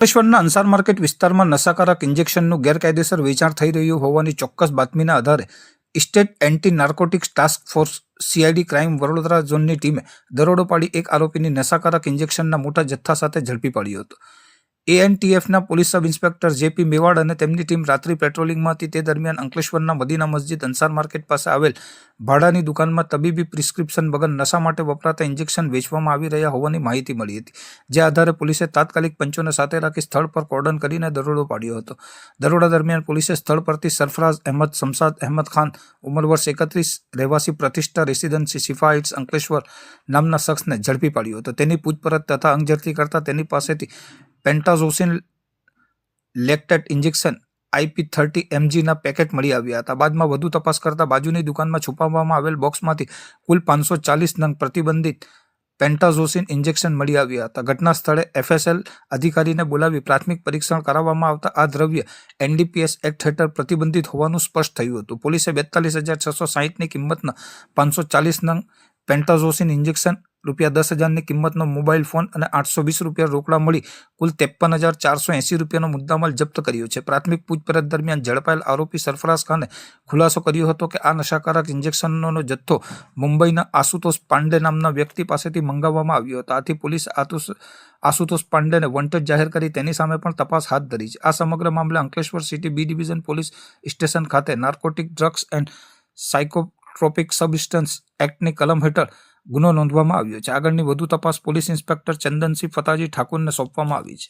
અંકલેશ્વરના અંસાર માર્કેટ વિસ્તારમાં નશાકારક ઇન્જેક્શનનું ગેરકાયદેસર વેચાણ થઈ રહ્યું હોવાની ચોક્કસ બાતમીના આધારે state anti narcotics task force CID crime Vadodara ઝોનની ટીમે દરોડો પાડી એક આરોપીની નશાકારક ઇન્જેક્શનના મોટા જથ્થા સાથે ઝડપી પાડ્યો હતો. એએનટીએફના police sub inspector JP Mewad અને તેમની ટીમ રાત્રિ પેટ્રોલિંગમાં હતી. તે દરમિયાન અંકલેશ્વરના મદીના મસ્જિદ અંસાર માર્કેટ પાસે આવેલ ભાડાની દુકાનમાં તબીબી પ્રિસ્ક્રિપ્શન વગર નશા માટે વપરાતા ઇન્જેક્શન વેચવામાં આવી રહ્યા હોવાની માહિતી મળી હતી. જે આધારે પોલીસે તાત્કાલિક પંચોને સાથે રાખી સ્થળ પર કોર્ડન કરીને દરોડો પાડ્યો હતો. દરોડા દરમિયાન પોલીસે સ્થળ પરથી સરફરાઝ અહેમદ શમશાદ અહેમદ ખાન ઉંમર વર્ષ 31 રહેવાસી પ્રતિષ્ઠા રેસિડેન્સી શિફા હાઇટ્સ અંકલેશ્વર નામના શખ્સને ઝડપી પાડ્યો હતો. તેની પૂછપરછ તથા અંગઝડતી કરતા તેની પાસેથી પેન્ટાઝોસિન લેક્ટેટ ઇન્જેક્શન IP30 mgના પેકેટ મળી આવ્યા હતા. બાદમાં વધુ તપાસ કરતા બાજુની દુકાનમાં છુપાવવામાં આવેલ બોક્સમાંથી કુલ 540 નંગ પ્રતિબંધિત પેન્ટાઝોસિન ઇન્જેક્શન મળી આવ્યા હતા. ઘટના સ્થળે FSL અધિકારીને બોલાવી પ્રાથમિક પરીક્ષણ કરાવવામાં આવતા આ દ્રવ્ય NDPS એક્ટ હેઠળ પ્રતિબંધિત હોવાનું સ્પષ્ટ થયું હતું. પોલીસે 42,660ની કિંમતના 540 નંગ પેન્ટાઝોસિન ઇન્જેક્શન, ₹10,000ની કિંમતનો મોબાઈલ ફોન અને ₹820 રોકડા મળી કુલ ₹53,480નો મુદ્દામાલ જપ્ત કર્યો છે. પ્રાથમિક પૂછપરછ દરમિયાન ઝડપાયેલ આરોપી સરફરાઝ ખાને ખુલાસો કર્યો હતો કે આ નશાકારક ઇન્જેક્શનનો જથ્થો મુંબઈના આશુતોષ પાંડે નામના વ્યક્તિ પાસેથી મંગાવવામાં આવ્યો હતો. આથી પોલીસે આશુતોષ પાંડેને વોન્ટેડ જાહેર કરી તેની સામે પણ તપાસ હાથ ધરી છે. આ સમગ્ર મામલે Ankleshwar city B division police station ખાતે narcotic drugs and psychotropic substance એક્ટની કલમ હેઠળ ગુનો નોંધવામાં આવ્યો છે. આગળની વધુ તપાસ પોલીસ ઇન્સ્પેક્ટર ચંદનસિંહ ફતાજી ઠાકુરને સોંપવામાં આવી છે.